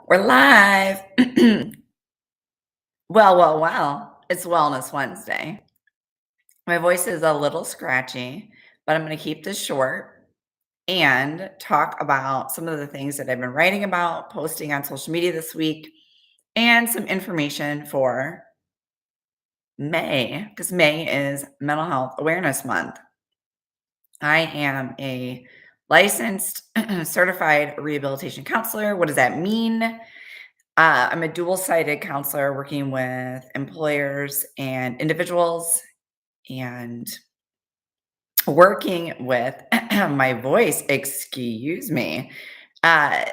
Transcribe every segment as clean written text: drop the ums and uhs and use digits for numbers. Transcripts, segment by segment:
We're live. Well. It's Wellness Wednesday. My voice is a little scratchy, but I'm going to keep this short and talk about some of the things that I've been writing about, posting on social media this week, and some information for May, because May is Mental Health Awareness Month. I am a licensed certified rehabilitation counselor. What does that mean? I'm a dual-sided counselor working with employers and individuals and working with my voice, excuse me, uh,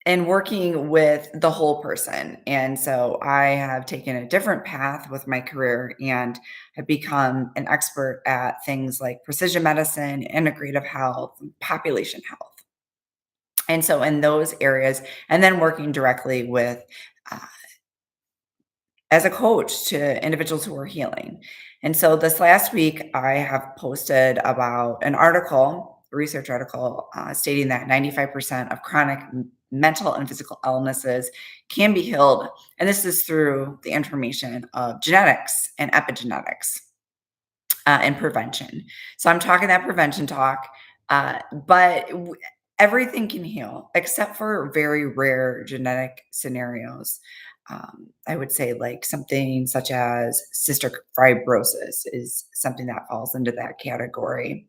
and working with the whole person. And so I have taken a different path with my career and have become an expert at things like precision medicine, integrative health, population health. And so in those areas, and then working directly with uh, as a coach to individuals who are healing. And so this last week, I have posted about an article, a research article, stating that 95% of chronic mental and physical illnesses can be healed. And this is through the information of genetics and epigenetics and prevention. So I'm talking that prevention talk, but everything can heal except for very rare genetic scenarios. I would say like something such as cystic fibrosis is something that falls into that category.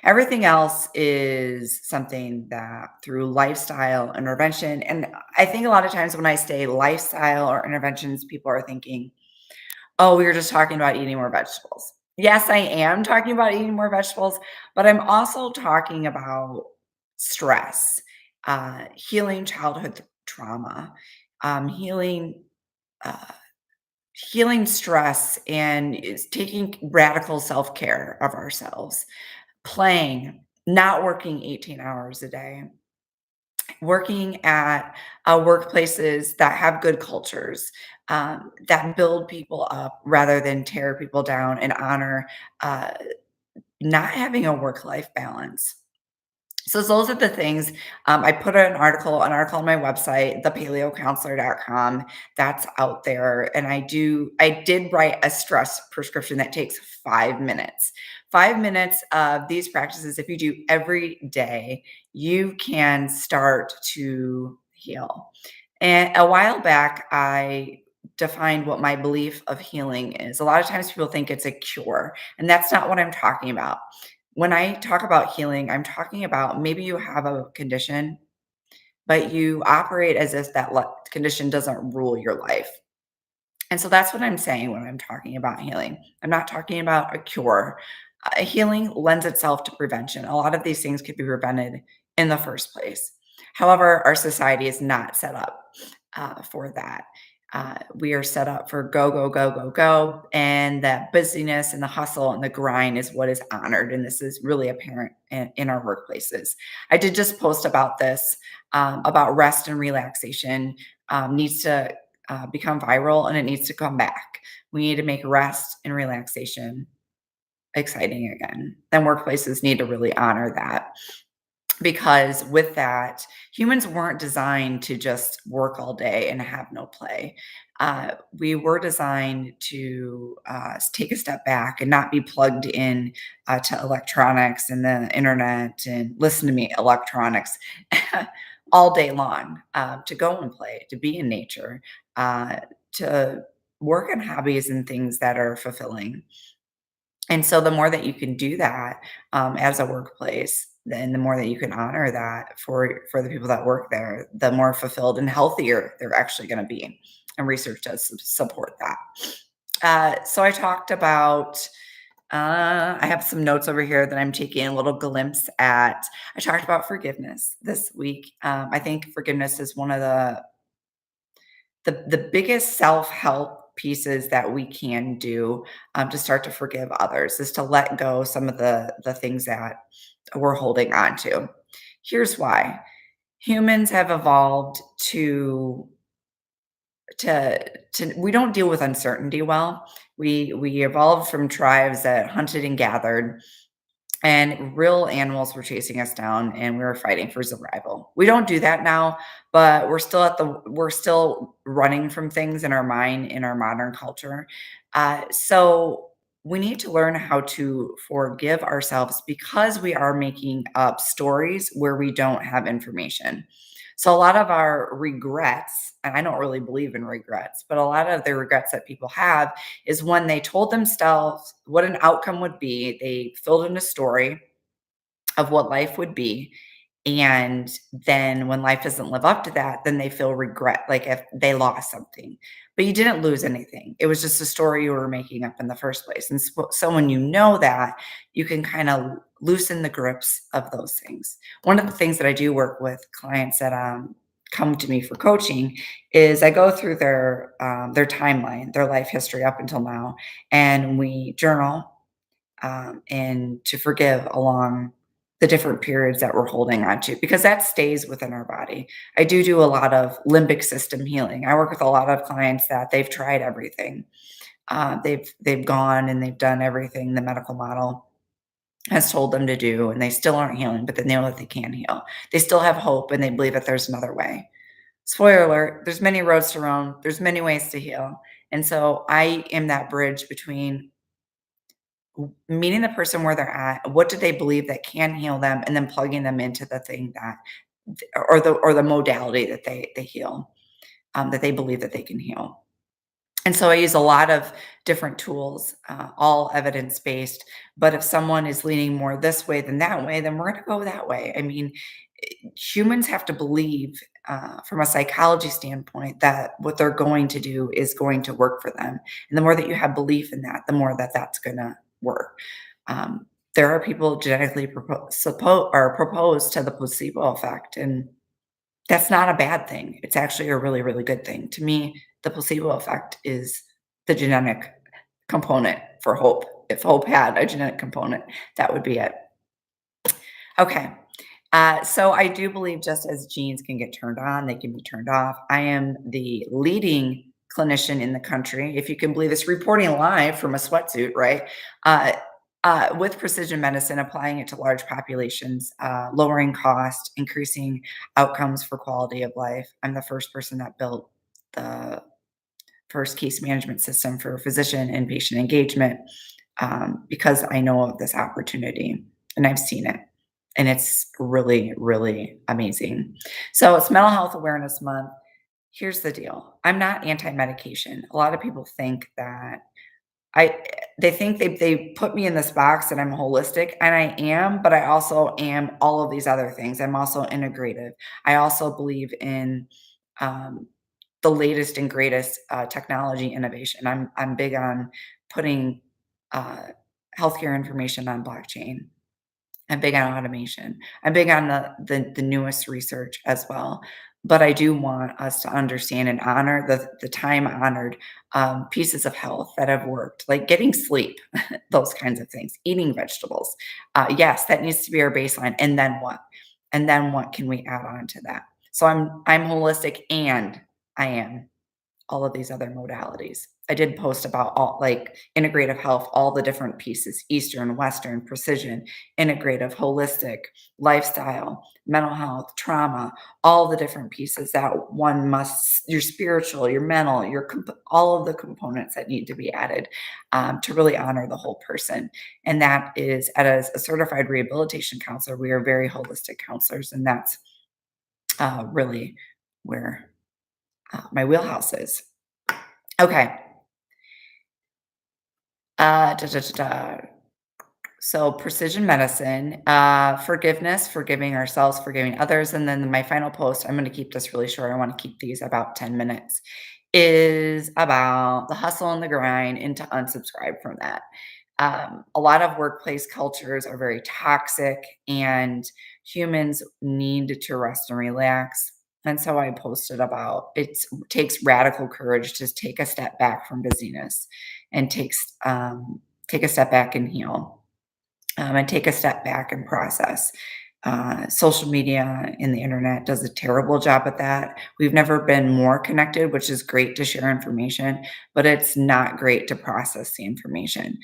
Everything else is something that through lifestyle intervention, and I think a lot of times when I say lifestyle or interventions, people are thinking, oh, we were just talking about eating more vegetables. Yes, I am talking about eating more vegetables, but I'm also talking about stress, healing childhood trauma, healing uh, healing stress, and is taking radical self care of ourselves, playing, not working 18 hours a day, working at workplaces that have good cultures, that build people up rather than tear people down and honor uh, not having a work life balance. So those are the things. I put an article on my website, thepaleocounselor.com. That's out there. And I did write a stress prescription that takes 5 minutes. 5 minutes of these practices, if you do every day, you can start to heal. And a while back, I defined what my belief of healing is. A lot of times people think it's a cure, and that's not what I'm talking about. When I talk about healing, I'm talking about maybe you have a condition, but you operate as if that condition doesn't rule your life. And so that's what I'm saying when I'm talking about healing. I'm not talking about a cure. Healing lends itself to prevention. A lot of these things could be prevented in the first place. However, our society is not set up for that. We are set up for go, go, go, go, go. And that busyness and the hustle and the grind is what is honored. And this is really apparent in our workplaces. I did just post about this, about rest and relaxation needs to become viral and it needs to come back. We need to make rest and relaxation exciting again. And workplaces need to really honor that because with that, humans weren't designed to just work all day and have no play. We were designed to take a step back and not be plugged in to electronics and the internet and listen to me, electronics, all day long, to go and play, to be in nature, to work on hobbies and things that are fulfilling. And so the more that you can do that, as a workplace, then the more that you can honor that for the people that work there, the more fulfilled and healthier they're actually gonna be, and research does support that. So I talked about, I have some notes over here that I'm taking a little glimpse at. I talked about forgiveness this week. I think forgiveness is one of the biggest self-help pieces that we can do, to start to forgive others is to let go some of the things that we're holding on to. Here's why. Humans have evolved to we don't deal with uncertainty well. We evolved from tribes that hunted and gathered, and real animals were chasing us down and we were fighting for survival. We don't do that now, but we're still running from things in our mind in our modern culture. So we need to learn how to forgive ourselves because we are making up stories where we don't have information. So a lot of our regrets, and I don't really believe in regrets, but a lot of the regrets that people have is when they told themselves what an outcome would be. They filled in a story of what life would be. And then when life doesn't live up to that, then they feel regret, like if they lost something. But you didn't lose anything. It was just a story you were making up in the first place. And so when you know that, you can kind of loosen the grips of those things. One of the things that I do work with clients that come to me for coaching is I go through their timeline, their life history up until now, and we journal and to forgive along the different periods that we're holding on to because that stays within our body. I do a lot of limbic system healing. I work with a lot of clients that they've tried everything. They've gone and they've done everything the medical model has told them to do, and they still aren't healing, but they know that they can heal. They still have hope and they believe that there's another way. Spoiler alert, there's many roads to Rome. There's many ways to heal. And so I am that bridge between meeting the person where they're at, what do they believe that can heal them, and then plugging them into the thing that or the modality that they heal, that they believe that they can heal. And so I use a lot of different tools, all evidence-based, but if someone is leaning more this way than that way, then we're gonna go that way. I mean, humans have to believe, from a psychology standpoint that what they're going to do is going to work for them, and the more that you have belief in that, the more that that's gonna work. There are people genetically proposed to the placebo effect, and that's not a bad thing. It's actually a really, really good thing. To me, the placebo effect is the genetic component for hope. If hope had a genetic component, that would be it. Okay. So I do believe just as genes can get turned on, they can be turned off. I am the leading clinician in the country, if you can believe this, reporting live from a sweatsuit, right? Uh, with precision medicine, applying it to large populations, lowering cost, increasing outcomes for quality of life. I'm the first person that built the first case management system for physician and patient engagement because I know of this opportunity and I've seen it. And it's really, really amazing. So it's Mental Health Awareness Month. Here's the deal. I'm not anti-medication. A lot of people think that I they think they put me in this box and I'm holistic, and I am, but I also am all of these other things. I'm also integrative. I also believe in um, the latest and greatest technology innovation. I'm big on putting uh, healthcare information on blockchain. I'm big on automation. I'm big on the newest research as well. But I do want us to understand and honor the time-honored, pieces of health that have worked, like getting sleep, those kinds of things, eating vegetables. Yes, that needs to be our baseline, and then what? And then what can we add on to that? So I'm holistic and I am all of these other modalities. I did post about all like integrative health, all the different pieces, Eastern, Western, precision, integrative, holistic, lifestyle, mental health, trauma, all the different pieces that one must, your spiritual, your mental, all of the components that need to be added to really honor the whole person. And that is, as a certified rehabilitation counselor, we are very holistic counselors. And that's really where my wheelhouse is. Okay. Da, da, da, da. So precision medicine, forgiveness, forgiving ourselves, forgiving others, and then my final post, I'm gonna keep this really short, I wanna keep these about 10 minutes, is about the hustle and the grind and to unsubscribe from that. A lot of workplace cultures are very toxic, and humans need to rest and relax, and so I posted about it takes radical courage to take a step back from busyness and take a step back and heal, and take a step back and process. Social media and the internet does a terrible job at that. We've never been more connected, which is great to share information, but it's not great to process the information.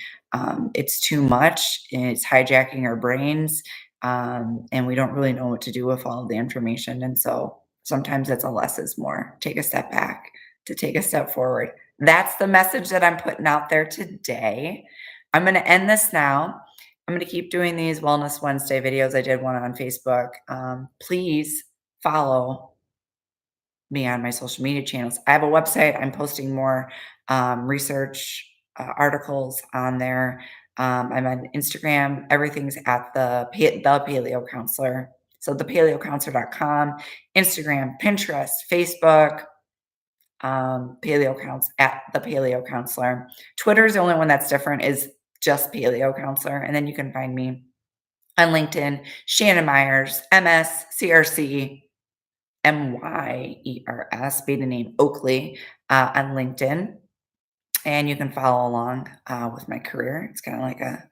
It's too much, it's hijacking our brains, and we don't really know what to do with all of the information. And so sometimes it's a less is more. Take a step back to take a step forward. That's the message that I'm putting out there today. I'm going to end this now. I'm going to keep doing these Wellness Wednesday videos. I did one on Facebook. Please follow me on my social media channels. I have a website. I'm posting more research articles on there. I'm on Instagram. Everything's at the Paleo Counselor. So thepaleocounselor.com, Instagram, Pinterest, Facebook, Paleo Counts at the Paleo Counselor. Twitter is the only one that's different, is just Paleo Counselor. And then you can find me on LinkedIn, Shannon Myers, MSCRC, MYERS, be the name Oakley on LinkedIn. And you can follow along with my career. It's kind of like a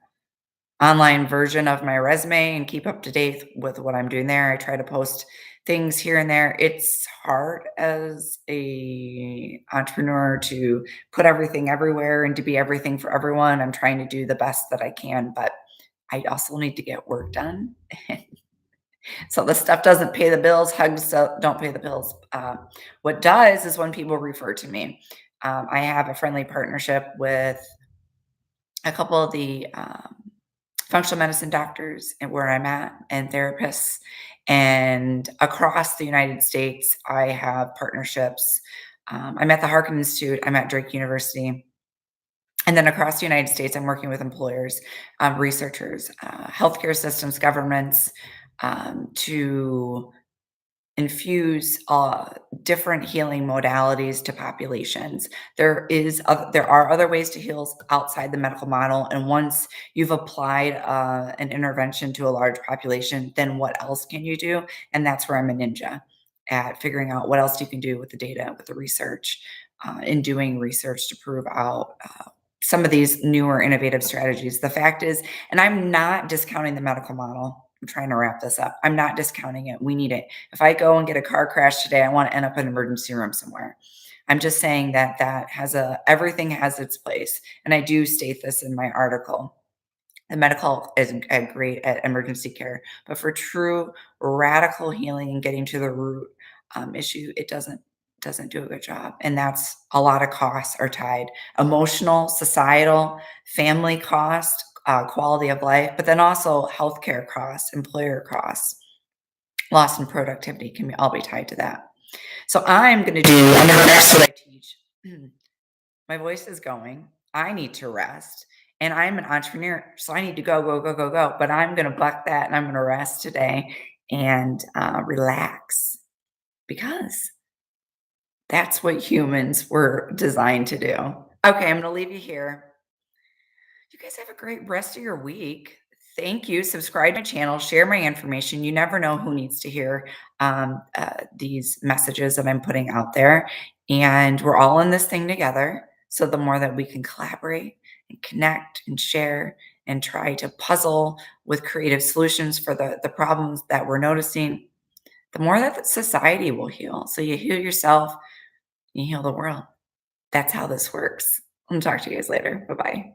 online version of my resume and keep up to date with what I'm doing there. I try to post things here and there. It's hard as a entrepreneur to put everything everywhere and to be everything for everyone. I'm trying to do the best that I can, but I also need to get work done. So the stuff doesn't pay the bills. Hugs don't pay the bills. What does is when people refer to me. I have a friendly partnership with a couple of the functional medicine doctors and where I'm at and therapists. And across the United States, I have partnerships. I'm at the Harkin Institute. I'm at Drake University. And then across the United States, I'm working with employers, researchers, healthcare systems, governments, to infuse different healing modalities to populations. There are other ways to heal outside the medical model, and once you've applied an intervention to a large population, then what else can you do? And that's where I'm a ninja at figuring out what else you can do with the data, with the research, in doing research to prove out some of these newer innovative strategies. The fact is, and I'm not discounting the medical model. I'm trying to wrap this up. I'm not discounting it. We need it. If I go and get a car crash today, I want to end up in an emergency room somewhere. I'm just saying that everything has its place. And I do state this in my article. The medical is great at emergency care, but for true radical healing and getting to the root issue, it doesn't do a good job. And that's a lot of costs are tied: emotional, societal, family cost, quality of life, but then also healthcare costs, employer costs, loss in productivity can all be tied to that. So I'm going to rest what I teach. My voice is going. I need to rest. And I'm an entrepreneur, so I need to go, go, go, go, go. But I'm going to buck that and I'm going to rest today and relax, because that's what humans were designed to do. Okay, I'm going to leave you here. You guys have a great rest of your week. Thank you. Subscribe to my channel, share my information. You never know who needs to hear these messages that I'm putting out there. And we're all in this thing together. So the more that we can collaborate and connect and share and try to puzzle with creative solutions for the problems that we're noticing, the more that the society will heal. So you heal yourself, you heal the world. That's how this works. I'm gonna talk to you guys later. Bye-bye.